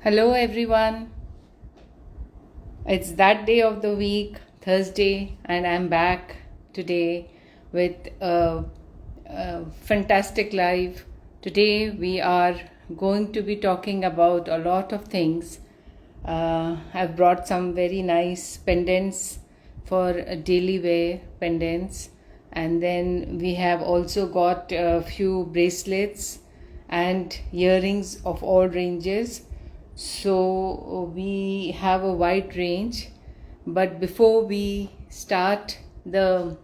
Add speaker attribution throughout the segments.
Speaker 1: Hello everyone. It's that day of the week, Thursday, and I'm back today with a fantastic live. Today we are going to be talking about a lot of things. I've brought some very nice pendants for daily wear pendants, and then we have also got a few bracelets and earrings of all ranges. So we have a wide range, but before we start the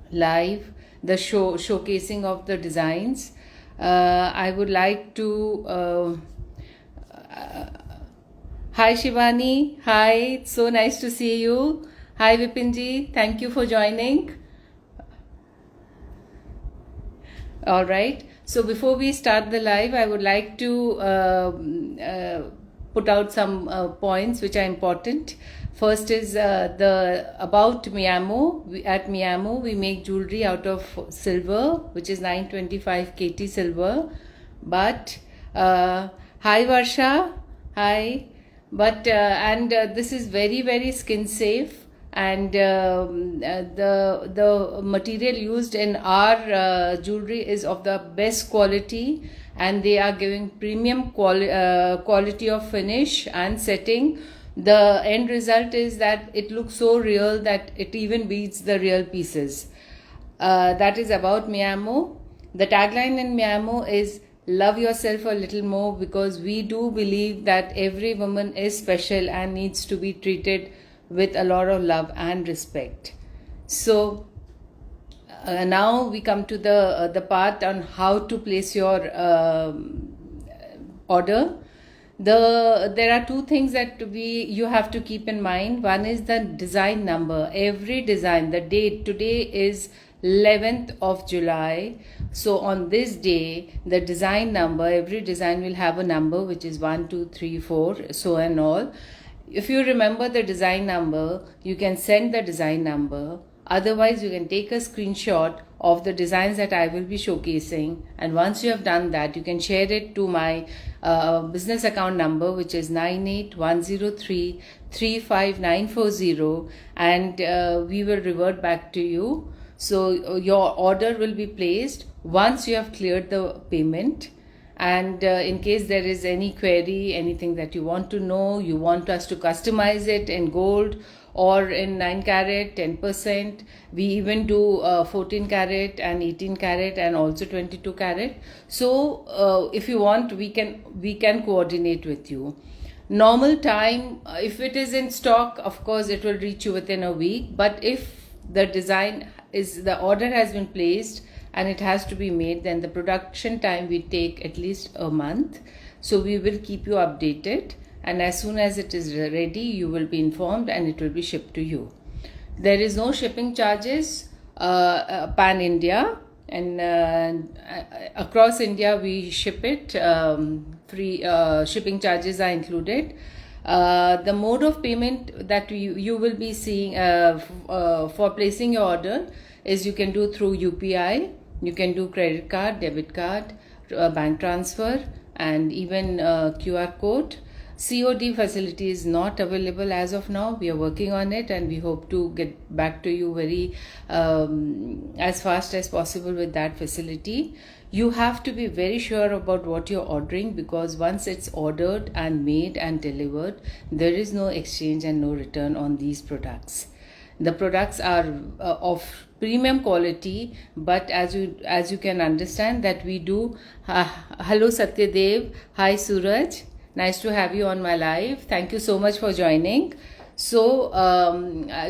Speaker 1: live, the showcasing of the designs, I would like to hi Shivani, hi, it's so nice to see you. Hi Vipinji, thank you for joining. All right. So before we start the live, I would like to put out some points which are important. First is the about Miyamo. At Miyamo, we make jewelry out of silver, which is 925 KT silver. But hi Varsha, hi. But this is very skin safe, and the material used in our jewelry is of the best quality, and they are giving premium quality of finish and setting. The end result is that it looks so real that it even beats the real pieces. That is about Miyamo. The tagline in Miyamo is love yourself a little more, because we do believe that every woman is special and needs to be treated with a lot of love and respect. So now we come to the part on how to place your order. There are two things that you have to keep in mind. One is the design number. Every design, the date today is 11th of July. So on this day, the design number, every design will have a number which is 1, 2, 3, 4, so and all. If you remember the design number, you can send the design number. Otherwise, you can take a screenshot of the designs that I will be showcasing. And once you have done that, you can share it to my business account number, which is 9810335940, and we will revert back to you. So your order will be placed once you have cleared the payment. And in case there is any query, anything that you want to know, you want us to customize it in gold or in 9 carat 10%, we even do 14 carat and 18 carat and also 22 carat. So if you want, we can coordinate with you. Normal time, if it is in stock, of course it will reach you within a week. But if the order has been placed and it has to be made, then the production time will take at least a month. So we will keep you updated, and as soon as it is ready, you will be informed and it will be shipped to you. There is no shipping charges pan India, and across India we ship it free. Shipping charges are included. The mode of payment that you will be seeing for placing your order is you can do through UPI, you can do credit card, debit card, bank transfer, and even QR code. COD facility is not available as of now. We are working on it, and we hope to get back to you very as fast as possible with that facility. You have to be very sure about what you're ordering, because once it's ordered and made and delivered, there is no exchange and no return on these products. The products are of premium quality, but as you can understand that we do. Hello Satyadev, hi Suraj, nice to have you on my live. Thank you so much for joining. So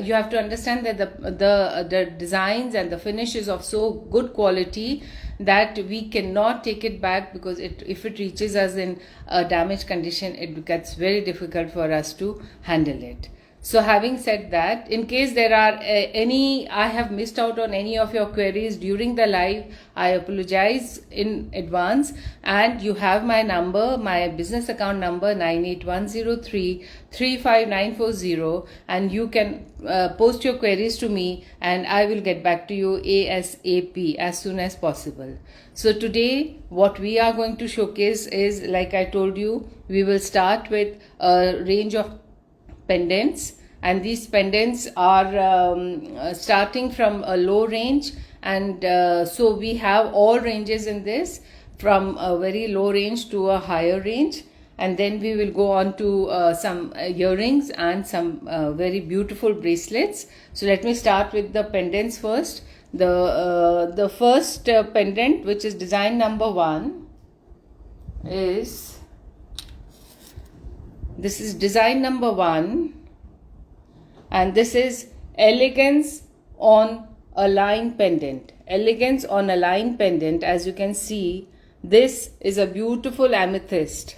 Speaker 1: you have to understand that the designs and the finish is of so good quality that we cannot take it back, because if it reaches us in a damaged condition, it gets very difficult for us to handle it. So having said that, in case there are I have missed out on any of your queries during the live, I apologize in advance. And you have my number, my business account number 9810335940, and you can post your queries to me and I will get back to you ASAP, as soon as possible. So today what we are going to showcase is, like I told you, we will start with a range of pendants, and these pendants are starting from a low range, and so we have all ranges in this, from a very low range to a higher range. And then we will go on to some earrings and some very beautiful bracelets. So let me start with the pendants first. The first pendant, which is design number 1, is this is design number 1, and this is elegance on a line pendant. Elegance on a line pendant. As you can see, this is a beautiful amethyst.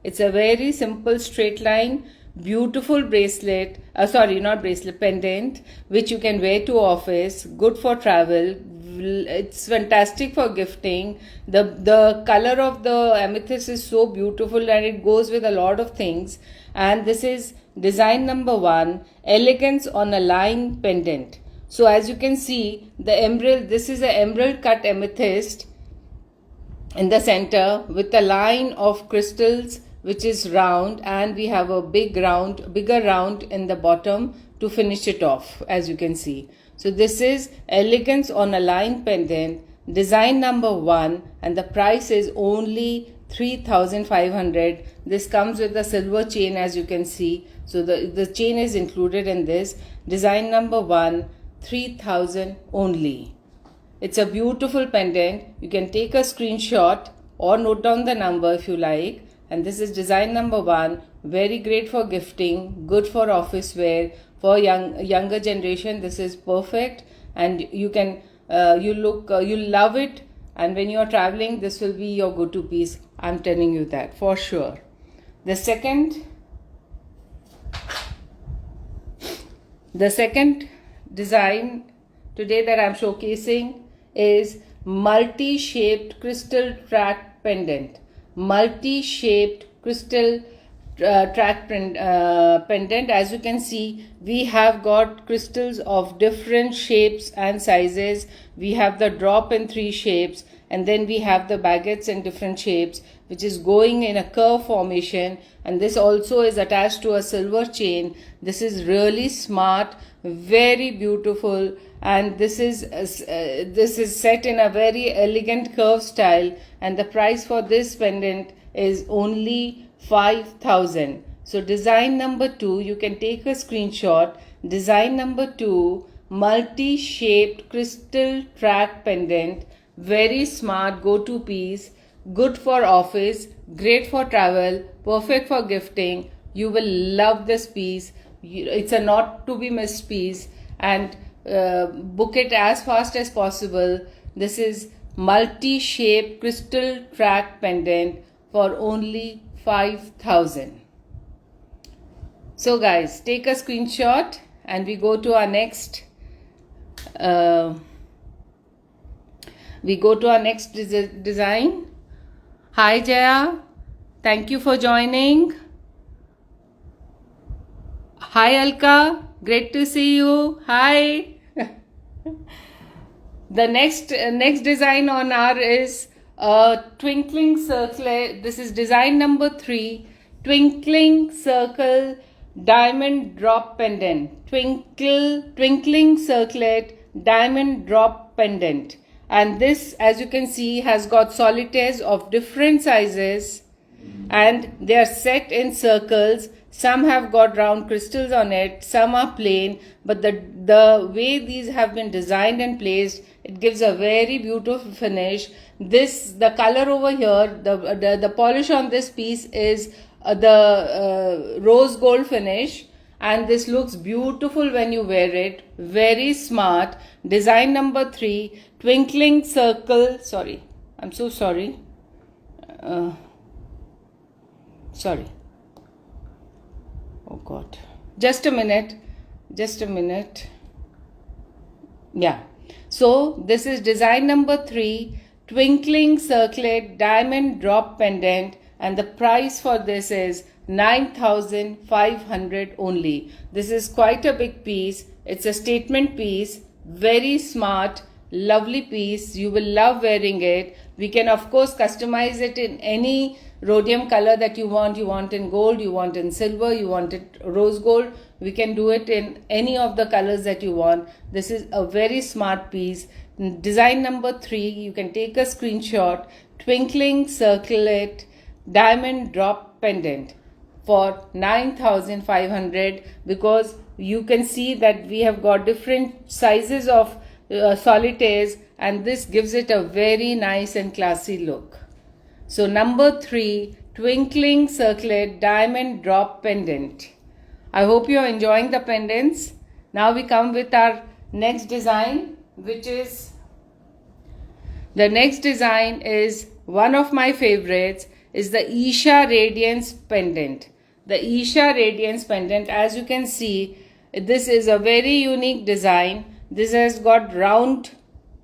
Speaker 1: It's a very simple straight line, beautiful bracelet, pendant, which you can wear to office, good for travel. It's fantastic for gifting. The color of the amethyst is so beautiful and it goes with a lot of things. And this is design number 1, elegance on a line pendant. So as you can see, the emerald, this is an emerald cut amethyst in the center with a line of crystals which is round, and we have a bigger round in the bottom to finish it off, as you can see. So this is elegance on a line pendant, design number 1, and the price is only 3,500. This comes with a silver chain, as you can see. So the chain is included in this. Design number 1, 3,000 only. It's a beautiful pendant. You can take a screenshot or note down the number if you like. And this is design number 1. Very great for gifting, good for office wear. For younger generation, this is perfect, and you can you'll love it. And when you are traveling, this will be your go-to piece. I'm telling you that for sure. The second design today that I'm showcasing is multi-shaped crystal track pendant. Multi-shaped crystal track pendant. As you can see, we have got crystals of different shapes and sizes. We have the drop in 3 shapes, and then we have the baguettes in different shapes, which is going in a curve formation, and this also is attached to a silver chain. This is really smart, very beautiful, and this is set in a very elegant curve style, and the price for this pendant is only 5,000. So design number 2, you can take a screenshot. Design number 2, multi-shaped crystal track pendant, very smart go-to piece, good for office, great for travel, perfect for gifting. You will love this piece. It's a not to be missed piece, and book it as fast as possible. This is multi-shaped crystal track pendant for only 5,000. So guys, take a screenshot and we go to our next design. Hi Jaya, thank you for joining. Hi Alka, great to see you. Hi. The next design on our is a twinkling circle. This is design number 3, twinkling circle diamond drop pendant. Twinkling circlet diamond drop pendant. And this, as you can see, has got solitaires of different sizes, and they are set in circles. Some have got round crystals on it, some are plain, but the way these have been designed and placed, it gives a very beautiful finish. The color over here, the polish on this piece is the rose gold finish, and this looks beautiful when you wear it. Very smart. Design number 3, twinkling circle. Sorry, I'm so sorry. Sorry. Oh God, just a minute, yeah. So this is design number 3, twinkling circlet diamond drop pendant, and the price for this is 9,500 only. This is quite a big piece. It's a statement piece, very smart, lovely piece. You will love wearing it. We can of course customize it in any rhodium color that you want. You want in gold, you want in silver, you want it rose gold. We can do it in any of the colors that you want. This is a very smart piece. Design number 3, you can take a screenshot. Twinkling circlet diamond drop pendant for 9,500, because you can see that we have got different sizes of solitaires, and this gives it a very nice and classy look. So number 3, twinkling circlet diamond drop pendant. I hope you are enjoying the pendants. Now we come with our next design, which is the next design is one of my favorites, is the Isha Radiance pendant. The Isha Radiance pendant, as you can see, this is a very unique design. This has got round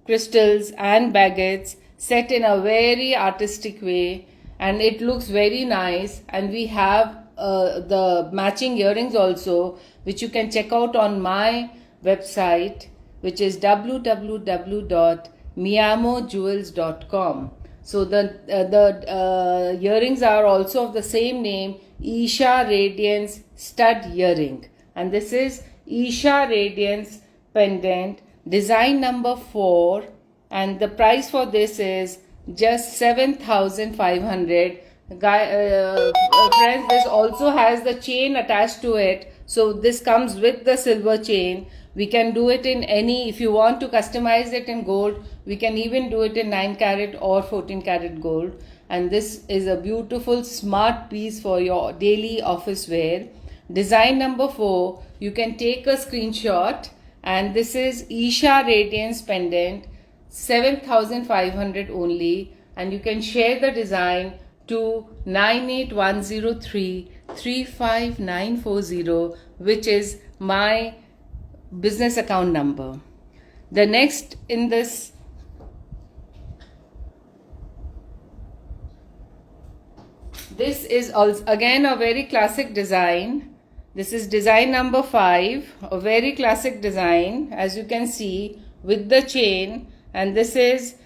Speaker 1: crystals and baguettes set in a very artistic way, and it looks very nice. And we have the matching earrings also, which you can check out on my website, which is www.miyamojewels.com. So the earrings are also of the same name, Isha Radiance stud earring, and this is Isha Radiance pendant, design number 4, and the price for this is just 7,500. Friends, this also has the chain attached to it, so this comes with the silver chain. We can do it in any, if you want to customize it in gold, we can even do it in 9 carat or 14 carat gold. And this is a beautiful smart piece for your daily office wear. Design number 4, you can take a screenshot, and this is Isha Radiance pendant, 7,500 only, and you can share the design to 98103 35940, which is my business account number. The next in this is also again a very classic design. This is design number 5, a very classic design, as you can see, with the chain, and this is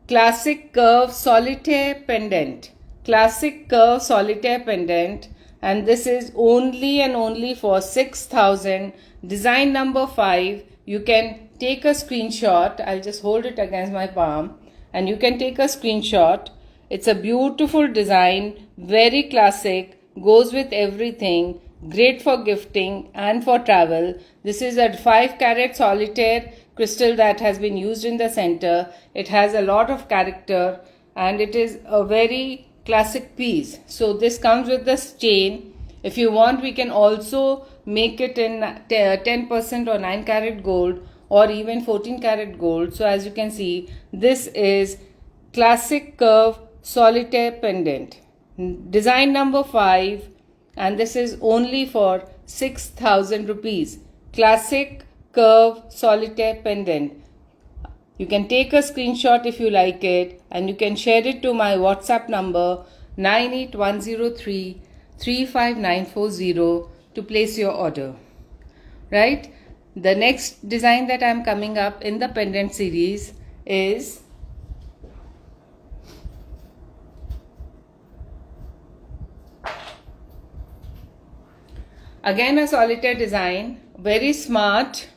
Speaker 1: classic curve solitaire pendant. Classic curve solitaire pendant, and this is only and only for 6,000. Design number 5, you can take a screenshot. I'll just hold it against my palm, and you can take a screenshot. It's a beautiful design, very classic, goes with everything, great for gifting and for travel. This is a 5 carat solitaire crystal that has been used in the center. It has a lot of character, and it is a very classic piece. So this comes with this chain. If you want, we can also make it in 10% or 9 carat gold, or even 14 carat gold. So as you can see, this is classic curve solitaire pendant, design number 5, and this is only for 6,000 rupees. Classic curve solitaire pendant. You can take a screenshot if you like it, and you can share it to my WhatsApp number 98103 35940 to place your order. Right? The next design that I am coming up in the pendant series is again a solitaire design, very smart.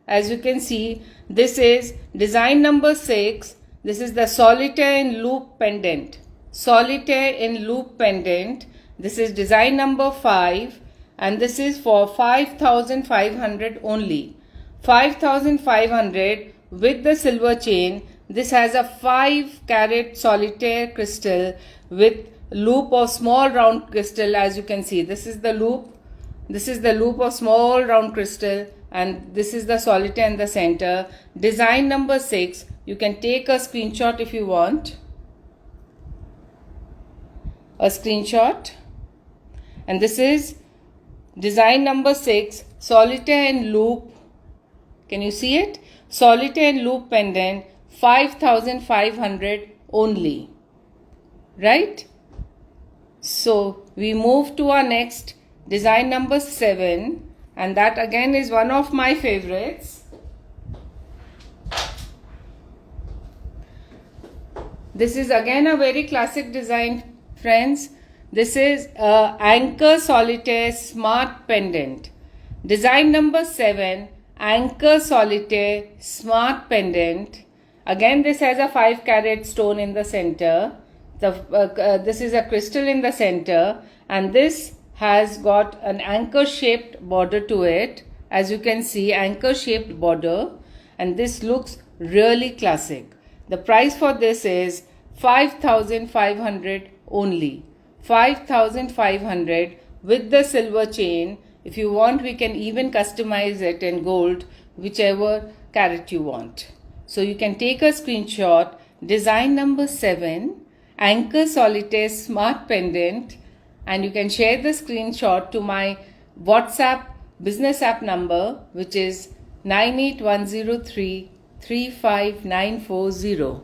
Speaker 1: As you can see, this is design number 6. This is the solitaire in loop pendant. Solitaire in loop pendant. This is design number 5, and this is for 5,500 only. 5,500 with the silver chain. This has a 5 carat solitaire crystal with loop of small round crystal. As you can see, this is the loop. This is the loop of small round crystal, and this is the solitaire in the center. Design number 6. You can take a screenshot if you want. A screenshot. And this is Design number 6, solitaire and loop. Can you see it? Solitaire and loop pendant, 5,500 only. Right? So we move to our next design number 7, and that again is one of my favorites. This is again a very classic design, friends. This is a Anchor Solitaire Smart Pendant. Design number 7, Anchor Solitaire Smart Pendant. Again, this has a 5-carat stone in the center. This is a crystal in the center, and this has got an anchor shaped border to it. As you can see, anchor shaped border, and this looks really classic. The price for this is 5,500 only. 5,500 with the silver chain. If you want, we can even customize it in gold, whichever carat you want. So you can take a screenshot. Design number 7, Anchor Solitaire Smart Pendant, and you can share the screenshot to my WhatsApp business app number, which is 98103 35940.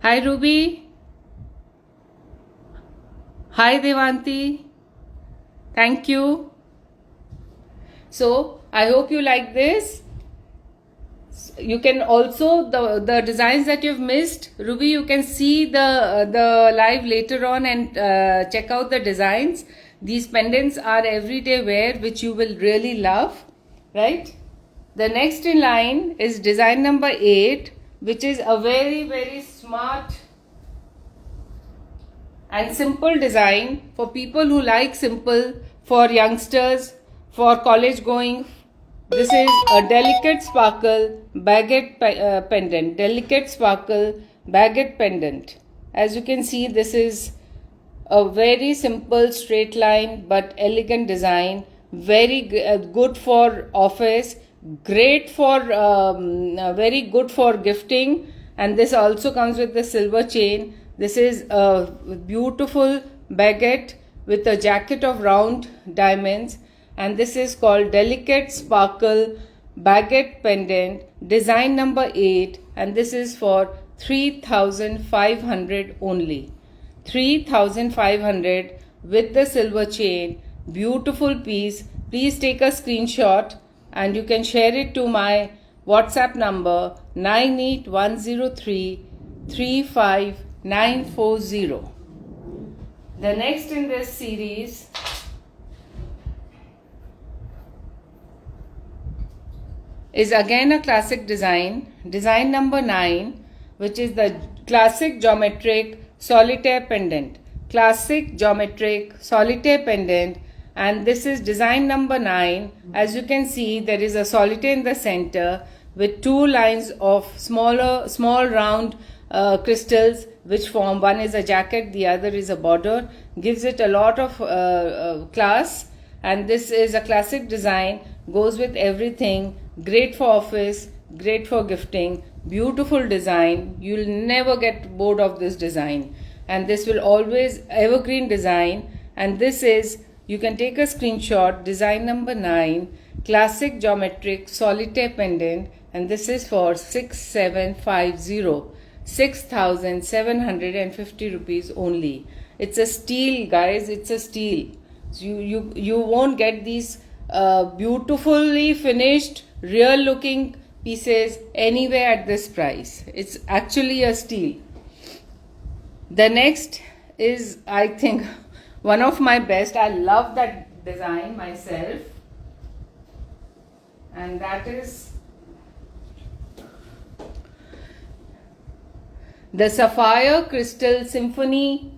Speaker 1: Hi Ruby. Hi Devanti. Thank you. So I hope you like this. You can also, the designs that you've missed, Ruby, you can see the live later on and check out the designs. These pendants are everyday wear, which you will really love, right? The next in line is design number 8, which is a very, very smart and simple design for people who like simple, for youngsters, for college going. This is a delicate sparkle baguette pendant. Delicate sparkle baguette pendant. As you can see, this is a very simple straight line but elegant design. Very good for office. Great for very good for gifting. And this also comes with the silver chain. This is a beautiful baguette with a jacket of round diamonds, and this is called Delicate Sparkle Baguette Pendant, design number 8, and this is for 3,500 only. 3,500 with the silver chain. Beautiful piece. Please take a screenshot and you can share it to my WhatsApp number 98103 35940. The next in this series is again a classic design, design number 9, which is the classic geometric solitaire pendant. Classic geometric solitaire pendant, and this is design number 9. As you can see, there is a solitaire in the center with 2 lines of small round crystals which form, one is a jacket, the other is a border, gives it a lot of class. And this is a classic design, goes with everything, great for office, great for gifting, beautiful design. You'll never get bored of this design, and this will always evergreen design. And this is, you can take a screenshot, design number 9, classic geometric solitaire pendant, and this is for 6750, 6,750 rupees only. It's a steal, guys, it's a steal. So you won't get these beautifully finished, real looking pieces anywhere at this price. It's actually a steal. The next is, I think, one of my best. I love that design myself, and that is the Sapphire Crystal Symphony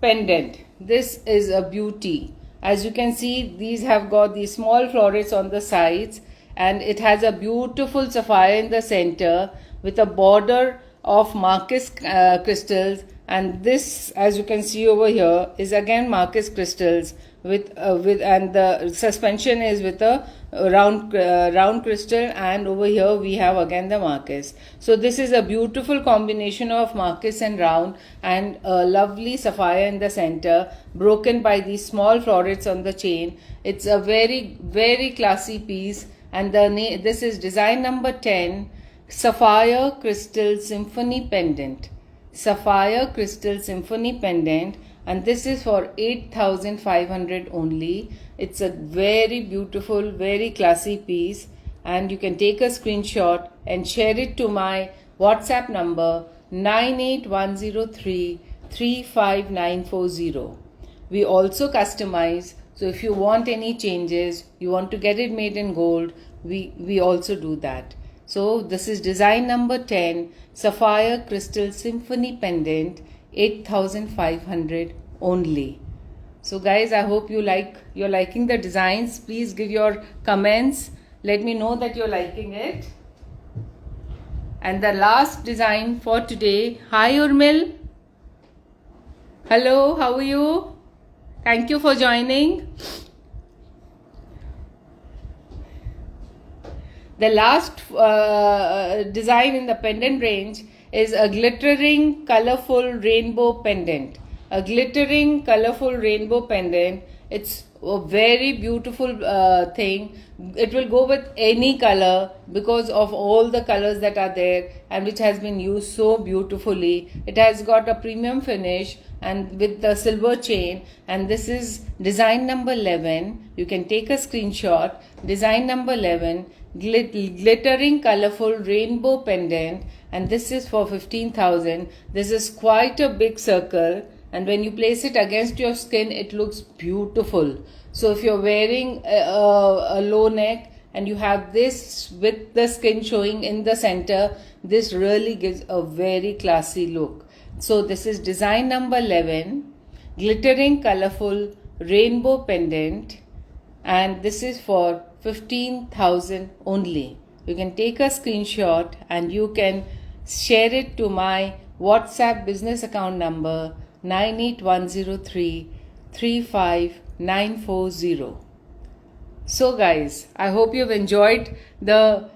Speaker 1: pendant. This is a beauty. As you can see, these have got these small florets on the sides, and it has a beautiful sapphire in the center with a border of Marquise crystals. And this, as you can see over here, is again Marquise crystals with and the suspension is with a round crystal, and over here we have again the Marquise. So this is a beautiful combination of Marquise and round, and a lovely sapphire in the center, broken by these small florets on the chain. It's a very, very classy piece, and this is design number 10, Sapphire Crystal Symphony Pendant. Sapphire Crystal Symphony Pendant, and this is for 8,500 only. It's a very beautiful, very classy piece, and you can take a screenshot and share it to my WhatsApp number 98103 35940. We also customize, so if you want any changes, you want to get it made in gold, we also do that. So this is design number 10, Sapphire Crystal Symphony Pendant, 8,500 only. So guys, I hope you're liking the designs. Please give your comments. Let me know that you're liking it. And the last design for today. Hi Urmil. Hello, how are you? Thank you for joining. The last design in the pendant range is a glittering colorful rainbow pendant. A glittering colorful rainbow pendant. It's a very beautiful thing. It will go with any color because of all the colors that are there, and which has been used so beautifully. It has got a premium finish and with the silver chain, and this is design number 11. You can take a screenshot. Design number 11, glittering colorful rainbow pendant, and this is for 15,000. This is quite a big circle, and when you place it against your skin, it looks beautiful. So if you're wearing a low neck and you have this with the skin showing in the center, this really gives a very classy look. So this is design number 11, glittering colorful rainbow pendant, and this is for 15,000 only. You can take a screenshot and you can share it to my WhatsApp business account number 98103 35940. So guys, I hope you've enjoyed the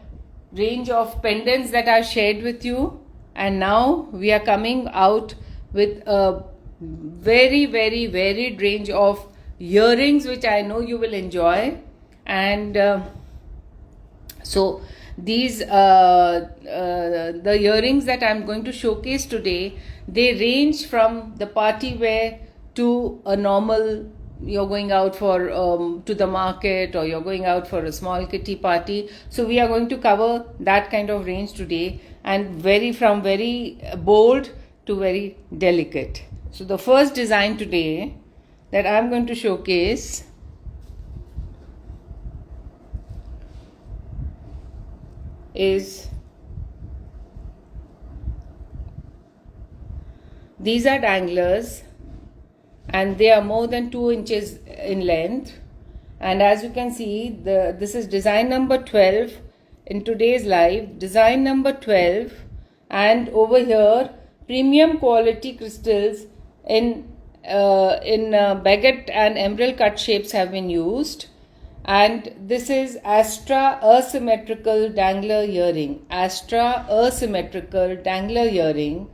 Speaker 1: range of pendants that I've shared with you, and now we are coming out with a very, very varied range of earrings which I know you will enjoy. And so these the earrings that I'm going to showcase today, they range from the party wear to a normal, you're going out for to the market, or you're going out for a small kitty party. So we are going to cover that kind of range today, and from very bold to very delicate. So the first design today that I'm going to showcase is, these are danglers, and they are more than 2 inches in length. And as you can see, this is design number 12 in today's live, design number 12. And over here, premium quality crystals in baguette and emerald cut shapes have been used. And this is Astra asymmetrical dangler earring. Astra asymmetrical dangler earring.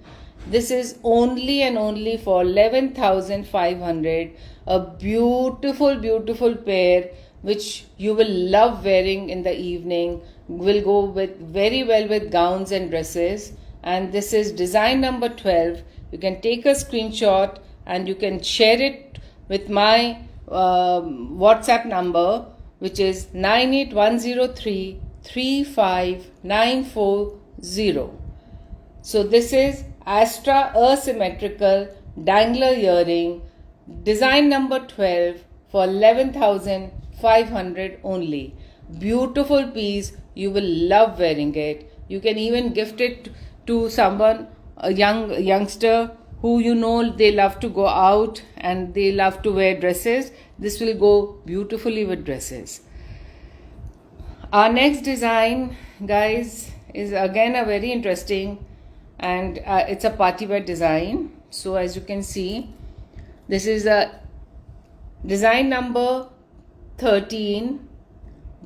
Speaker 1: This is only and only for 11,500. A beautiful, beautiful pair which you will love wearing in the evening. Will go with very well with gowns and dresses. And this is design number 12. You can take a screenshot and you can share it with my WhatsApp number, which is 98103 35940. So this is Astra asymmetrical dangler earring, design number 12 for 11,500 only. Beautiful piece. You will love wearing it. You can even gift it to someone, a youngster who you know they love to go out and they love to wear dresses. This will go beautifully with dresses. Our next design, guys, is again a very interesting, and it's a party wear design. So as you can see, this is a design number 13,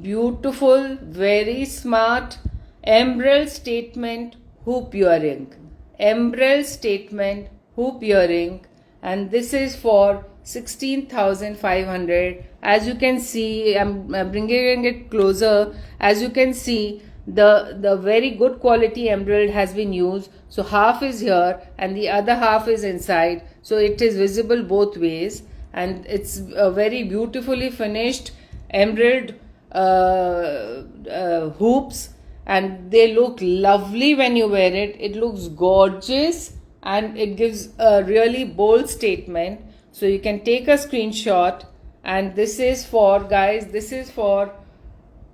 Speaker 1: beautiful, very smart emerald statement hoop earring. Emerald statement hoop earring, and this is for 16,500. As you can see, I'm bringing it closer. As you can see, the very good quality emerald has been used. So half is here and the other half is inside, so it is visible both ways, and it's a very beautifully finished emerald hoops, and they look lovely when you wear it. It looks gorgeous and it gives a really bold statement. So you can take a screenshot, and this is for, guys, this is for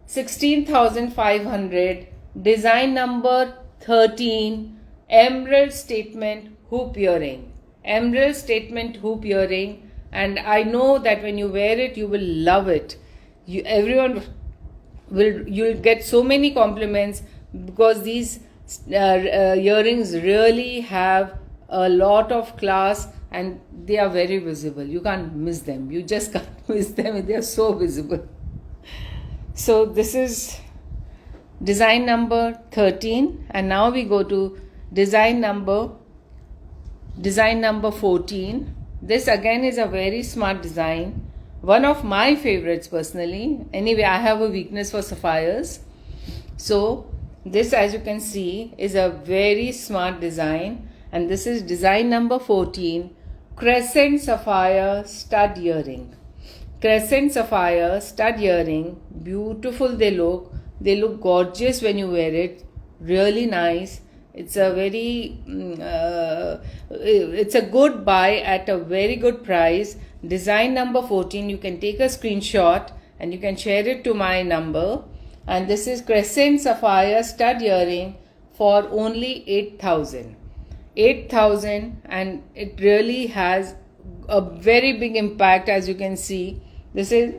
Speaker 1: 16,500, design number 13, emerald statement hoop earring. Emerald statement hoop earring, and I know that when you wear it you will love it. You'll get so many compliments, because these earrings really have a lot of class and they are very visible. You can't miss them. You just can't miss them. They are so visible. So this is design number 13, and now we go to design number 14. This again is a very smart design. One of my favorites personally. Anyway, I have a weakness for sapphires. So this, as you can see, is a very smart design, and this is design number 14, crescent sapphire stud earring. Crescent sapphire stud earring, beautiful they look. They look gorgeous when you wear it. Really nice. It's a very, it's a good buy at a very good price. Design number 14, you can take a screenshot and you can share it to my number. And this is crescent sapphire stud earring for only 8,000. 8,000, and it really has a very big impact. As you can see, this is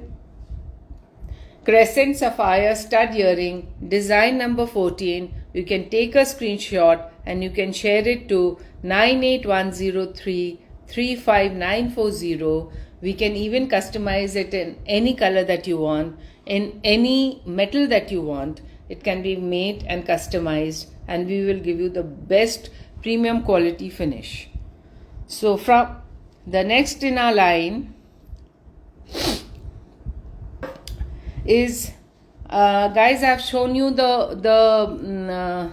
Speaker 1: crescent sapphire stud earring, design number 14. You can take a screenshot and you can share it to 98103 35940. We can even customize it in any color that you want, in any metal that you want. It can be made and customized, and we will give you the best premium quality finish. So from the next in our line is, guys, I've shown you the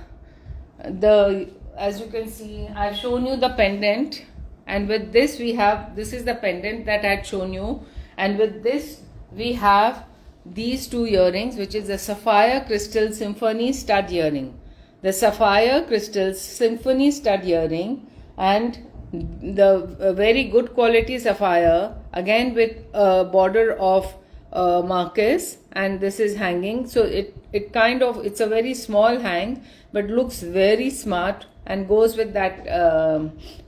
Speaker 1: as you can see, I've shown you the pendant, and with this we have, this is the pendant that I had shown you, and with this we have these two earrings, which is the sapphire crystal symphony stud earring. The sapphire crystal symphony stud earring, and the very good quality sapphire, again with a border of Marcus, and this is hanging. So it kind of, it's a very small hang, but looks very smart and goes with that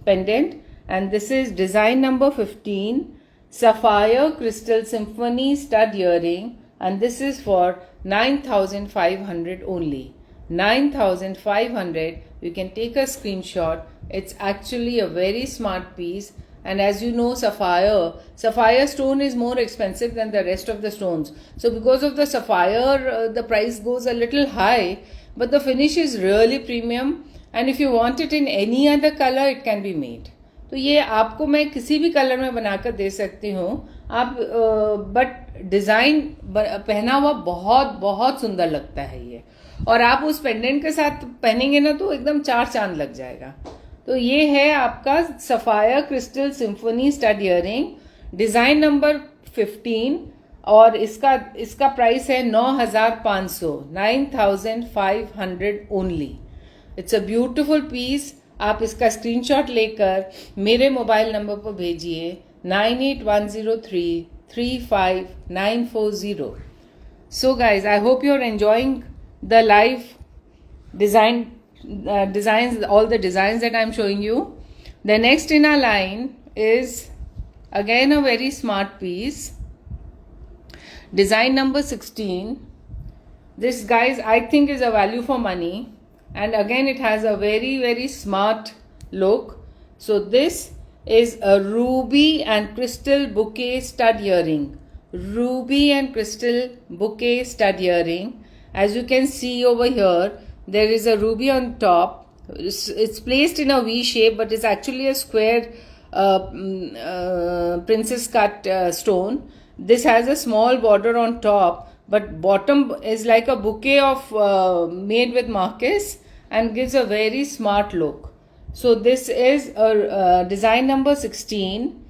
Speaker 1: pendant. And this is design number 15, sapphire crystal symphony stud earring, and this is for 9,500 only. 9,500. You can take a screenshot. It's actually a very smart piece. And as you know, sapphire stone is more expensive than the rest of the stones. So because of the sapphire, the price goes a little high, but the finish is really premium. And if you want it in any other color, it can be made. तो ये आपको मैं किसी भी colour में बनाकर दे सकती हूँ आप, बट डिज़ाइन पहना हुआ बहुत बहुत सुंदर लगता है ये, और आप उस पेंडेंट के साथ पहनेंगे ना तो एकदम चार चांद लग जाएगा. तो ये है आपका sapphire crystal symphony stud earring, design number 15, और इसका प्राइस है 9,500, 9,500 only. It's a beautiful piece. आप इसका स्क्रीनशॉट लेकर मेरे मोबाइल नंबर पर भेजिए 9810335940. So guys, I hope you're enjoying the live designs, all the designs that I'm showing you. The next in our line is again a very smart piece, design number 16. This, guys, I think is a value for money, and again it has a very very smart look. So this is a ruby and crystal bouquet stud earring. ruby and crystal bouquet stud earring. As you can see over here, there is a ruby on top. It's placed in a V shape, but it's actually a square princess cut stone. This has a small border on top, but bottom is like a bouquet of made with marquise and gives a very smart look. So this is a design number 16,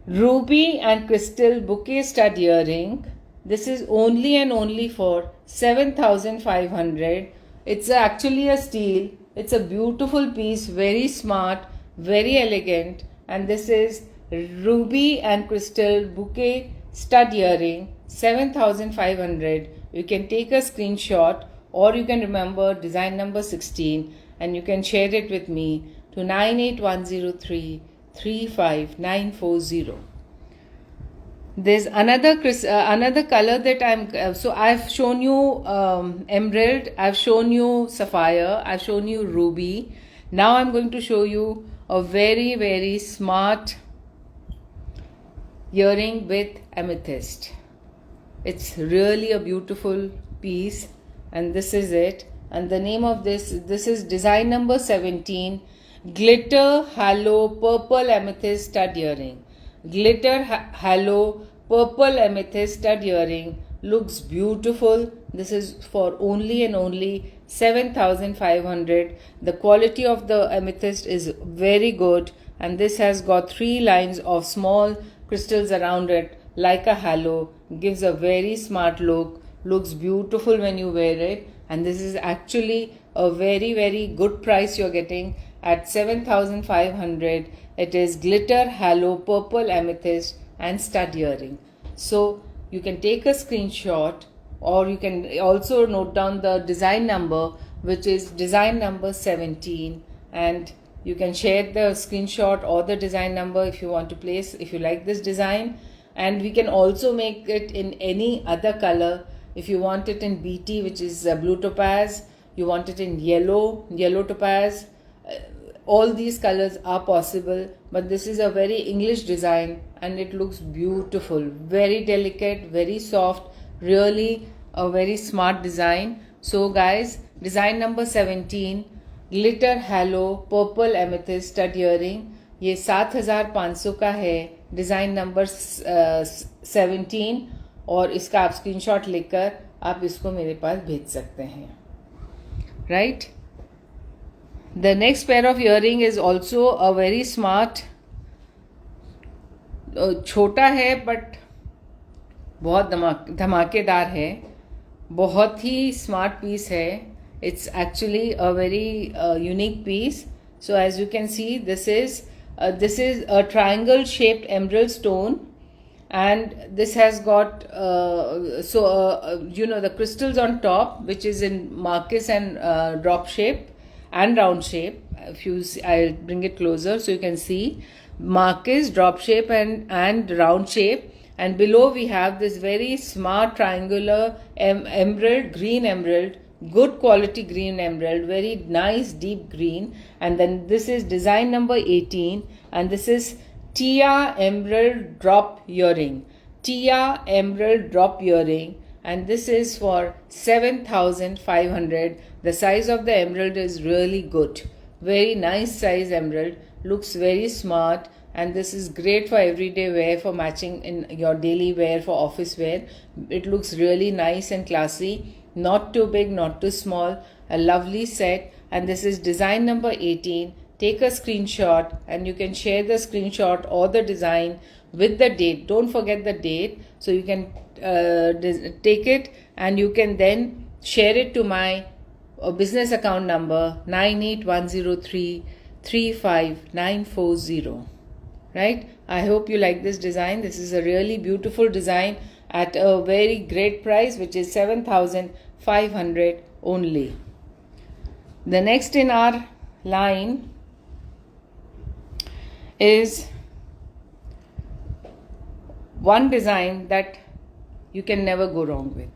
Speaker 1: ruby and crystal bouquet stud earring. This is only and only for 7,500. It's actually a steel. It's a beautiful piece, very smart, very elegant, and this is ruby and crystal bouquet stud earring, 7,500. You can take a screenshot, or you can remember design number 16 and you can share it with me to 98103 35940. There's another color that I've shown you emerald, I've shown you sapphire, I've shown you ruby. Now I'm going to show you a very, very smart earring with amethyst. It's really a beautiful piece, and this is it. And the name of this is design number 17, glitter halo purple amethyst stud earring. Glitter halo purple amethyst stud earring looks beautiful. This is for only and only 7,500. The quality of the amethyst is very good, and this has got 3 lines of small crystals around it like a halo. Gives a very smart look, looks beautiful when you wear it, and this is actually a very, very good price you're getting at 7,500. It is glitter halo purple amethyst and stud earring. So you can take a screenshot, or you can also note down the design number, which is design number 17, and you can share the screenshot or the design number if you want to place, if you like this design. And we can also make it in any other color. If you want it in BT, which is blue topaz, you want it in yellow topaz, all these colors are possible. But this is a very English design and it looks beautiful, very delicate, very soft, really a very smart design. So guys, design number 17, glitter halo purple amethyst stud earring, ये 7,500 का है, design number 17, और इसका आप screenshot लेकर आप इसको मेरे पास भेज सकते हैं, right. The next pair of earring is also a very smart. छोटा है बट बहुत धमाकेदार है, बहुत ही स्मार्ट पीस है. It's actually a very unique piece. So as you can see, this is a triangle shaped emerald stone, and this has got the crystals on top, which is in marquise and drop shape and round shape. If you see, I'll bring it closer so you can see marquise, drop shape and round shape, and below we have this very smart triangular emerald, green emerald, good quality green emerald, very nice deep green. And then this is design number 18, and this is Tia emerald drop earring, Tia emerald drop earring, and this is for 7,500. The size of the emerald is really good, very nice size emerald, looks very smart, and this is great for everyday wear, for matching in your daily wear, for office wear. It looks really nice and classy, not too big, not too small, a lovely set. And this is design number 18. Take a screenshot and you can share the screenshot or the design with the date. Don't forget the date. So you can take it and you can then share it to my business account number 98103 35940. Right? I hope you like this design. This is a really beautiful design at a very great price, which is 7,500 only. The next in our line is one design that you can never go wrong with.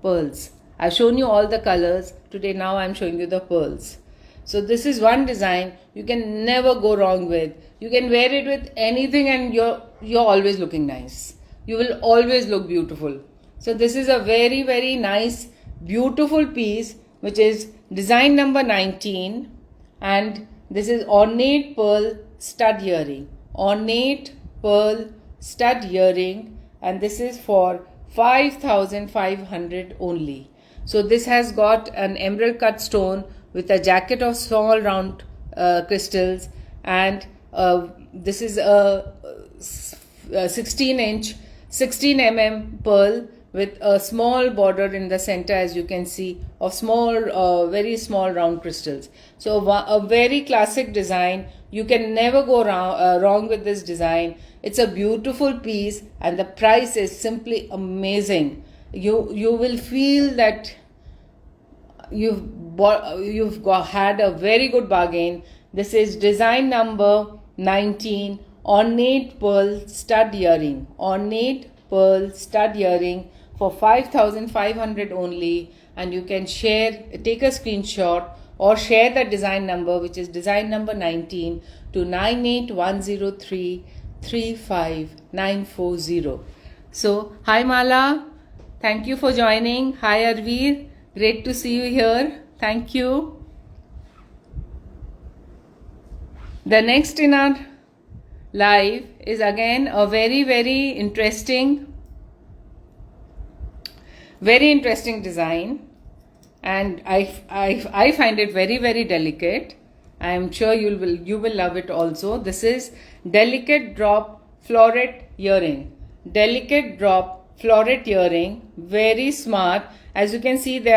Speaker 1: Pearls. I've shown you all the colors. Today now I'm showing you the pearls. So this is one design you can never go wrong with. You can wear it with anything and you're always looking nice. you will always look beautiful. So this is a very, very nice, beautiful piece, which is design number 19, and this is ornate pearl stud earring. Ornate pearl stud earring, and this is for 5,500 only. So this has got an emerald cut stone with a jacket of small round crystals, and this is a 16 pearl with a small border in the center, as you can see, of small, very small round crystals. So a very classic design. You can never go wrong with this design. It's a beautiful piece, and the price is simply amazing. You will feel that you've had a very good bargain. This is design number 19, ornate pearl stud earring. Ornate pearl stud earring for 5,500 only, and you can take a screenshot or share the design number, which is design number 19, to 9810335940. So hi Mala, thank you for joining. Hi Arveer, great to see you here. Thank you. The next in our live is again a very, very interesting design, and I find it very, very delicate. I am sure you will love it also. This is delicate drop floret earring. Delicate drop floret earring, very smart. As you can see, we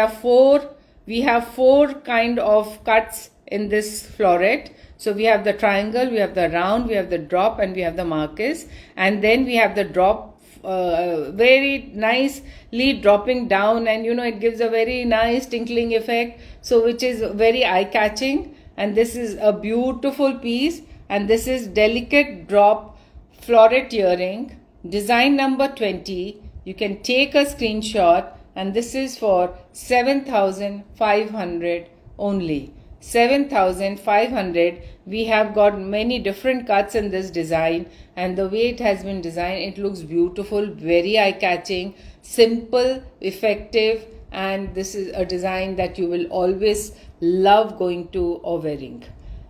Speaker 1: have four kind of cuts in this floret. So we have the triangle, we have the round, we have the drop, and we have the marquise, and then we have the drop, very nicely dropping down, and it gives a very nice tinkling effect, so which is very eye-catching. And this is a beautiful piece, and this is delicate drop floret earring, design number 20. You can take a screenshot, and this is for 7,500 only. 7,500. We have got many different cuts in this design, and the way it has been designed, it looks beautiful, very eye-catching, simple, effective, and this is a design that you will always love going to or wearing.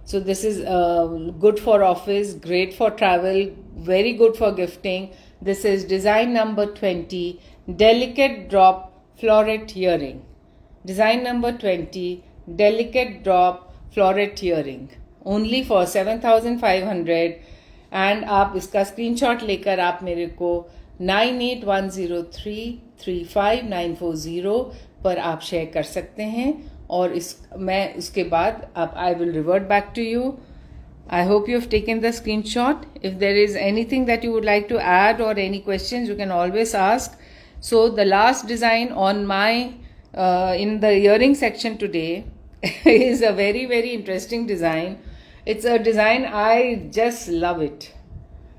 Speaker 1: So this is good for office, great for travel, very good for gifting. This is design number 20, delicate drop floret earring. Design number 20, delicate drop floret earring, only for 7,500. And आप इसका screenshot लेकर आप मेरे को 9810335940 पर आप share कर सकते हैं, और मैं उसके बाद I will revert back to you. I hope you have taken the screenshot. If there is anything that you would like to add or any questions, you can always ask. So the last design on my in the earring section today is a very, very interesting design. It's a design, I just love it.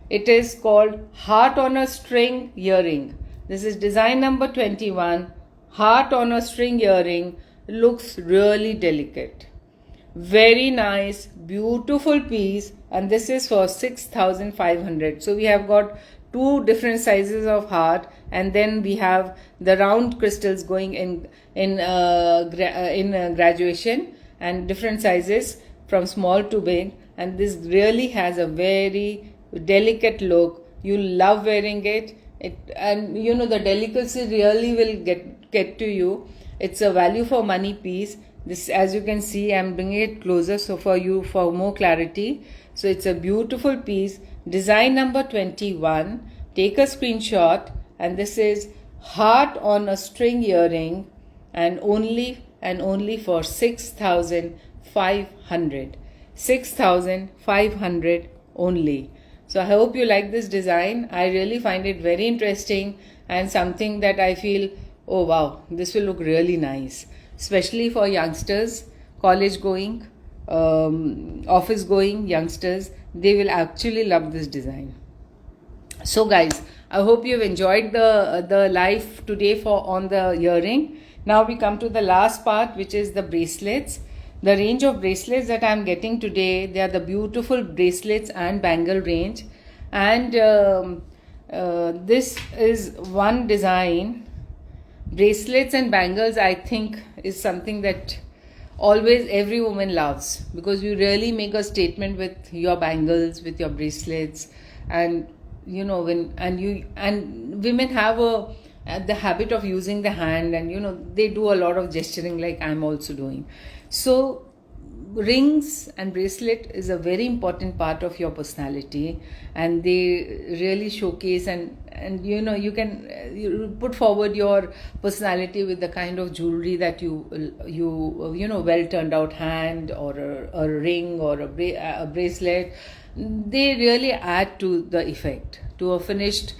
Speaker 1: It is called Heart on a String Earring. This is design number 21. Heart on a String Earring. Looks really delicate. Very nice, beautiful piece, and this is for 6,500. So we have got two different sizes of heart, and then we have the round crystals going in graduation, and different sizes from small to big, and this really has a very delicate look. You love wearing it, and the delicacy really will get to you. It's a value for money piece. This, as you can see, I'm bringing it closer so for you for more clarity. So it's a beautiful piece, design number 21. Take a screenshot, and this is heart on a string earring, and only for 6,500. 6,500 only. So I hope you like this design. I really find it very interesting and something that I feel, oh wow, this will look really nice, especially for youngsters, college going, office going youngsters. They will actually love this design. So guys, I hope you've enjoyed the live today on the earring. Now we come to the last part, which is the bracelets. The range of bracelets that I'm getting today, they are the beautiful bracelets and bangle range. And This is one design. Bracelets and bangles, I think, is something that always every woman loves, because you really make a statement with your bangles, with your bracelets. And and women have the habit of using the hand, and they do a lot of gesturing, like I'm also doing. So rings and bracelet is a very important part of your personality, and they really showcase, and you can you put forward your personality with the kind of jewelry that you well turned out hand, or a ring, or a bracelet. They really add to the effect, to a finished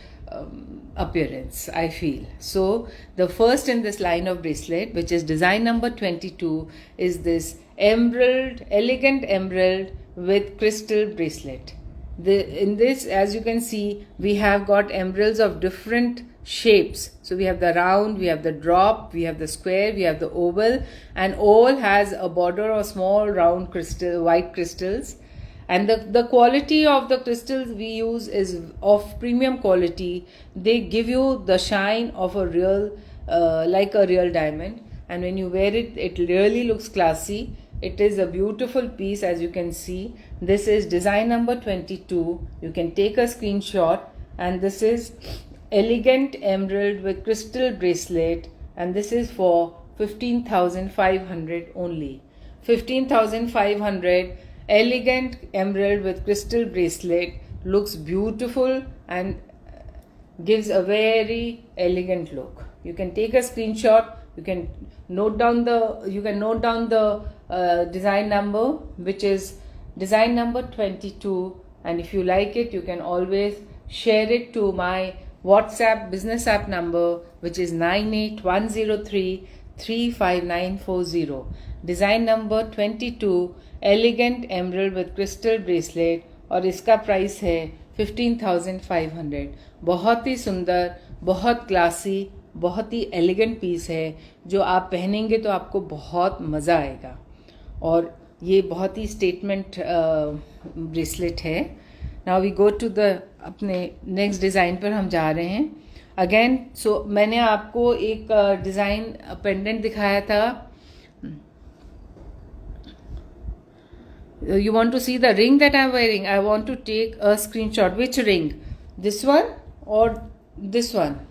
Speaker 1: appearance, I feel. So the first in this line of bracelet, which is design number 22, is this elegant emerald with crystal bracelet. In this, as you can see, we have got emeralds of different shapes. So we have the round, we have the drop, we have the square, we have the oval, and all has a border of small round white crystals. And the quality of the crystals we use is of premium quality. They give you the shine of a real, like a real diamond. And when you wear it, it really looks classy. It is a beautiful piece, as you can see. This is design number 22. You can take a screenshot. And this is elegant emerald with crystal bracelet. And this is for 15,500 only. 15,500. Elegant emerald with crystal bracelet, looks beautiful and gives a very elegant look. You can take a screenshot. You can note down the design number, which is design number 22, and if you like it, you can always share it to my WhatsApp business app number, which is 9810335940. Design number 22, elegant emerald with crystal bracelet, और इसका price है 15,500. बहुत ही सुंदर, बहुत classy, बहुत ही elegant piece है, जो आप पहनेंगे तो आपको बहुत मज़ा आएगा. और ये बहुत ही स्टेटमेंट ब्रेसलेट है. Now we go to the अपने नेक्स्ट डिज़ाइन पर हम जा रहे हैं अगेन. सो मैंने आपको एक डिज़ाइन पेंडेंट दिखाया था. You want to see the ring that I'm wearing? I want to take a screenshot. Which ring? This one or this one?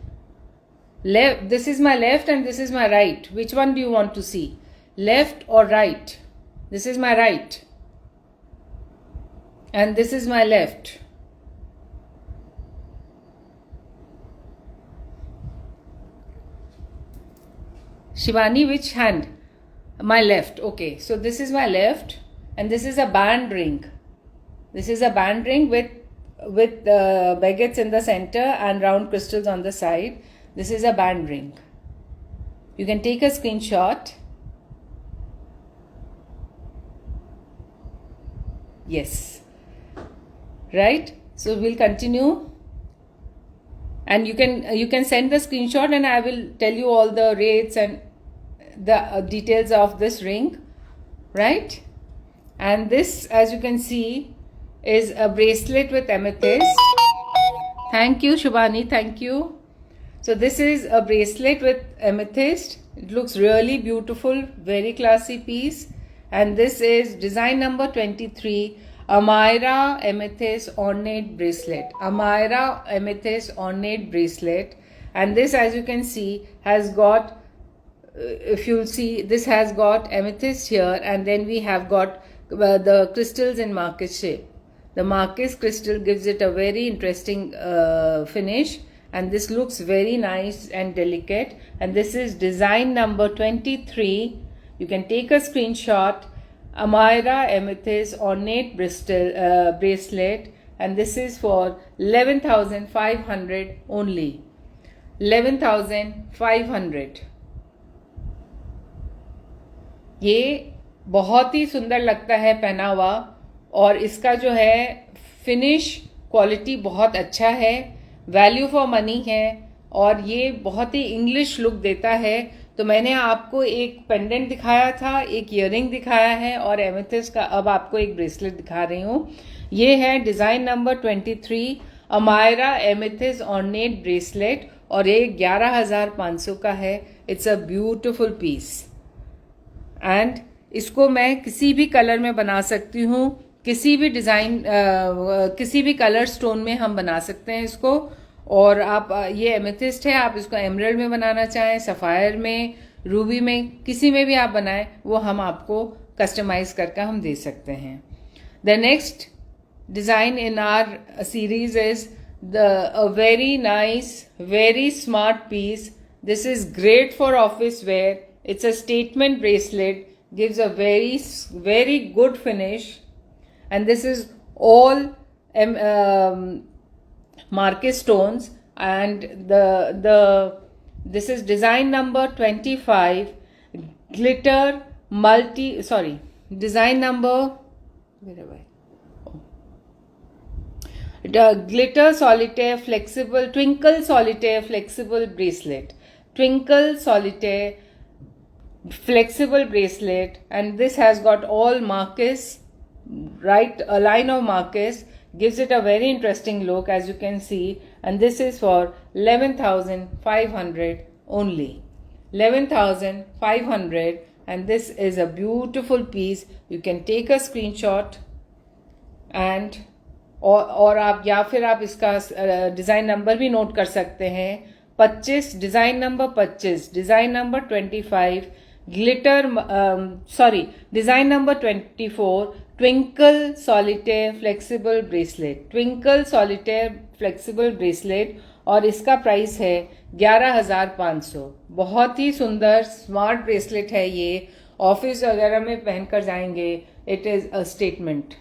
Speaker 1: Left. This is my left and this is my right. Which one do you want to see? Left or right? This is my right. And this is my left. Shivani, which hand? My left. Okay. So this is my left. And this is a band ring. This is a band ring with baguettes in the center and round crystals on the side. This is a band ring. You can take a screenshot. Yes. Right? So we'll continue. And you can send the screenshot, and I will tell you all the rates and the details of this ring. Right? And this, as you can see, is a bracelet with amethyst. Thank you, Shubhani. Thank you. So this is a bracelet with amethyst. It looks really beautiful, very classy piece. And this is design number 23, Amira Amethyst Ornate Bracelet. Amira Amethyst Ornate Bracelet. And this, as you can see, has got, if you'll see, this has got amethyst here, and then we have got the crystals in Marquise shape. The Marquise crystal gives it a very interesting finish, and this looks very nice and delicate. And this is design number 23. You can take a screenshot. Amira Amethyst Ornate bracelet, and this is for 11,500 only. 11,500. ये बहुत ही सुंदर लगता है पहना हुआ, और इसका जो है फिनिश क्वालिटी बहुत अच्छा है, वैल्यू फॉर मनी है, और ये बहुत ही इंग्लिश लुक देता है. तो मैंने आपको एक पेंडेंट दिखाया था, एक ईयरिंग दिखाया है, और एमेथिस्ट का अब आपको एक ब्रेसलेट दिखा रही हूँ. ये है design number 23, Amaira amethyst ornate bracelet, और ये 11,500 का है. It's a beautiful piece and इसको मैं किसी भी कलर में बना सकती हूँ, किसी भी डिज़ाइन किसी भी कलर स्टोन में हम बना सकते हैं इसको. और आप ये एमेथिस्ट है, आप इसको एमरल्ड में बनाना चाहें, सफ़ायर में, रूबी में, किसी में भी आप बनाएं, वो हम आपको कस्टमाइज करके हम दे सकते हैं. The next design in our series is a very nice, very smart piece. This is great for office wear. It's a statement bracelet, gives a very good finish, and this is all Marquise stones, and this is design number 25, glitter design number, where have I? Glitter solitaire flexible, twinkle solitaire flexible bracelet, twinkle solitaire flexible bracelet, and this has got all Marquise, right, a line of Marquise, gives it a very interesting look, as you can see. And this is for 11,500 only, 11,500. And this is a beautiful piece. You can take a screenshot and और आप या फिर आप इसका design number भी note कर सकते हैं. 25, design number 25, design number 25, glitter design number 24, twinkle solitaire flexible bracelet, twinkle solitaire flexible bracelet, और इसका प्राइस है 11,500. बहुत ही सुंदर स्मार्ट ब्रेसलेट है ये. ऑफिस वगैरह में पहनकर जाएंगे. It is a statement,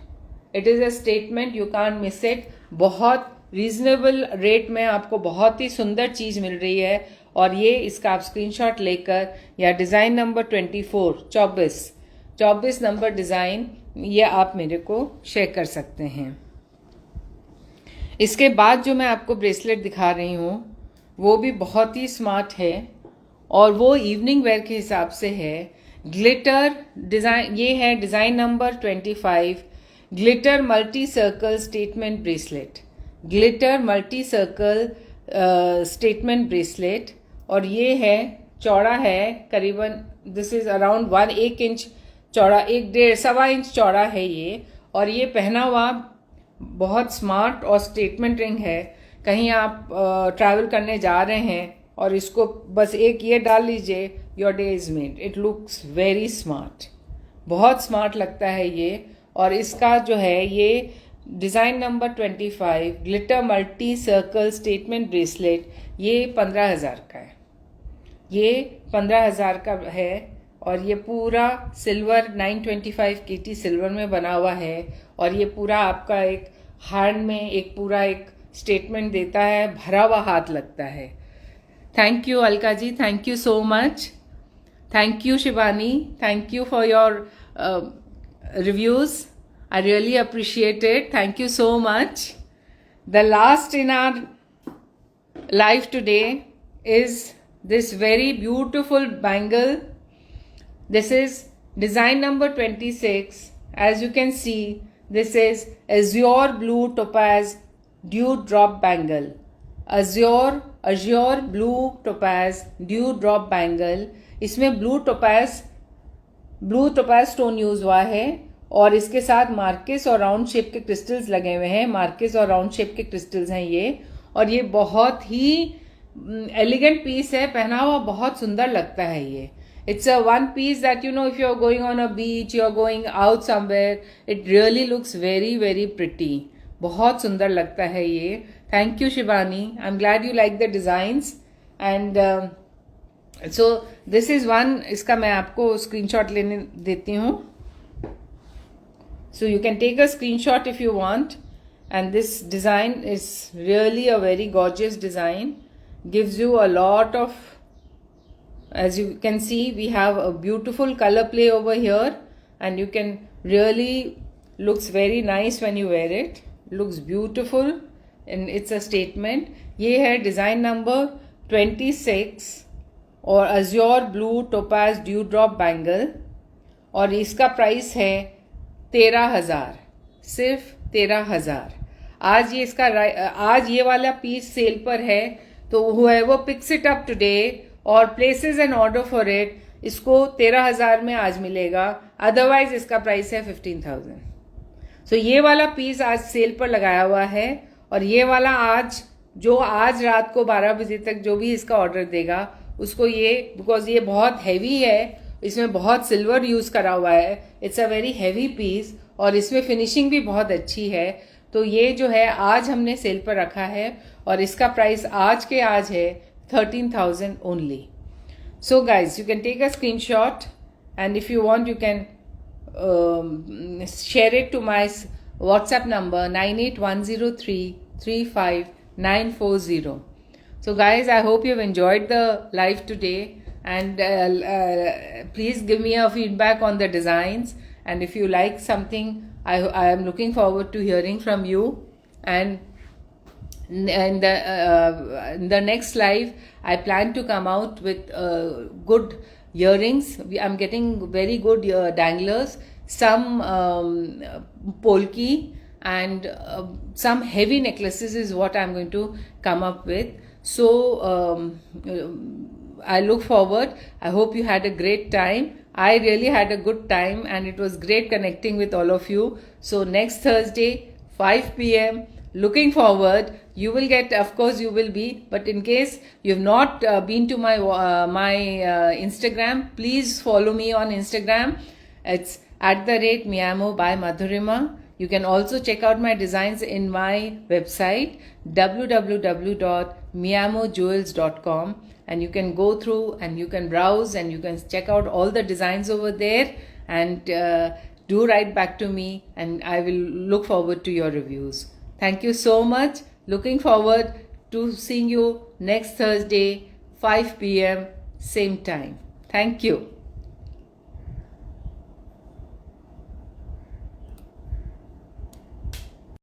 Speaker 1: it is a statement, you can't miss it. बहुत रीजनेबल रेट में आपको बहुत ही सुंदर चीज़ मिल रही है. और ये इसका आप स्क्रीनशॉट लेकर या डिज़ाइन नंबर 24 नंबर डिज़ाइन, ये आप मेरे को शेयर कर सकते हैं. इसके बाद जो मैं आपको ब्रेसलेट दिखा रही हूँ वो भी बहुत ही स्मार्ट है, और वो इवनिंग वेयर के हिसाब से है. ग्लिटर डिज़ाइन, ये है design number 25, glitter multi circle statement bracelet, glitter multi circle statement bracelet. और ये है, चौड़ा है करीबन, दिस इज अराउंड 1 इंच चौड़ा, 1.5 इंच चौड़ा है ये. और ये पहना हुआ बहुत स्मार्ट और स्टेटमेंट रिंग है. कहीं आप ट्रैवल करने जा रहे हैं और इसको बस एक ये डाल लीजिए, your day is made. It looks very smart, बहुत स्मार्ट लगता है ये. और इसका जो है ये design number 25, glitter multi circle statement bracelet, ये 15,000 का है. ये 15,000 का है. और ये पूरा सिल्वर 925 KT सिल्वर में बना हुआ है. और ये पूरा आपका एक हैंड में एक पूरा एक स्टेटमेंट देता है, भरा हुआ हाथ लगता है. Thank you Alka ji, thank you so much. Thank you Shivani, thank you for your reviews. I really appreciate it. Thank you so much. The last in our live today is this very beautiful bangle. This is design number 26. As you can see, this is azure blue topaz dew drop bangle. Azure blue topaz dew drop bangle. इसमें blue topaz stone use हुआ है, और इसके साथ Marxist और round shape के crystals लगे हुए हैं. मार्किस और राउंड शेप के क्रिस्टल्स हैं ये. और ये बहुत ही एलिगेंट पीस है, पहना हुआ बहुत सुंदर लगता है ये. It's a one piece that you know if you are going on a beach, you are going out somewhere, it really looks very very pretty. बहुत सुंदर लगता है ये. Thank you Shivani, I am glad you like the designs. And so this is one, इसका मैं आपको screenshot लेने देती हूँ. So you can take a screenshot if you want. And this design is really a very gorgeous design, gives you a lot of, as you can see, we have a beautiful color play over here, and you can really, looks very nice when you wear it, looks beautiful, and it's a statement. ये है design number 26 और Azure blue topaz dew drop bangle, और इसका price है 13,000, सिर्फ 13,000. आज ये इसका आज ये वाला पीस सेल पर है, तो whoever picks it up today और places an order for it, इसको 13,000 में आज मिलेगा, अदरवाइज इसका प्राइस है 15,000। सो ये वाला पीस आज सेल पर लगाया हुआ है, और ये वाला आज रात को 12 बजे तक जो भी इसका ऑर्डर देगा उसको ये, बिकॉज ये बहुत हैवी है, इसमें बहुत सिल्वर यूज करा हुआ है, it's a very heavy piece, और इसमें फिनिशिंग भी बहुत अच्छी है, तो ये जो है आज हमने सेल पर रखा है, और इसका प्राइस आज है 13,000 only. So guys, you can take a screenshot, and if you want you can share it to my WhatsApp number 9810335940. So guys, I hope you've enjoyed the live today, and please give me a feedback on the designs, and if you like something, I am looking forward to hearing from you. And in the next live, I plan to come out with good earrings. I'm getting very good danglers, some polki, and some heavy necklaces is what I'm going to come up with. So I look forward. I hope you had a great time. I really had a good time, and it was great connecting with all of you. So next Thursday 5 p.m. looking forward. You will get, of course you will be, but in case you've not been to my Instagram, please follow me on Instagram. It's @Miyamo by Madhurima. You can also check out my designs in my website www.miyamojewels.com, and you can go through and you can browse and you can check out all the designs over there, and do write back to me, and I will look forward to your reviews. Thank you so much. Looking forward to seeing you next Thursday 5 p.m. same time. Thank you.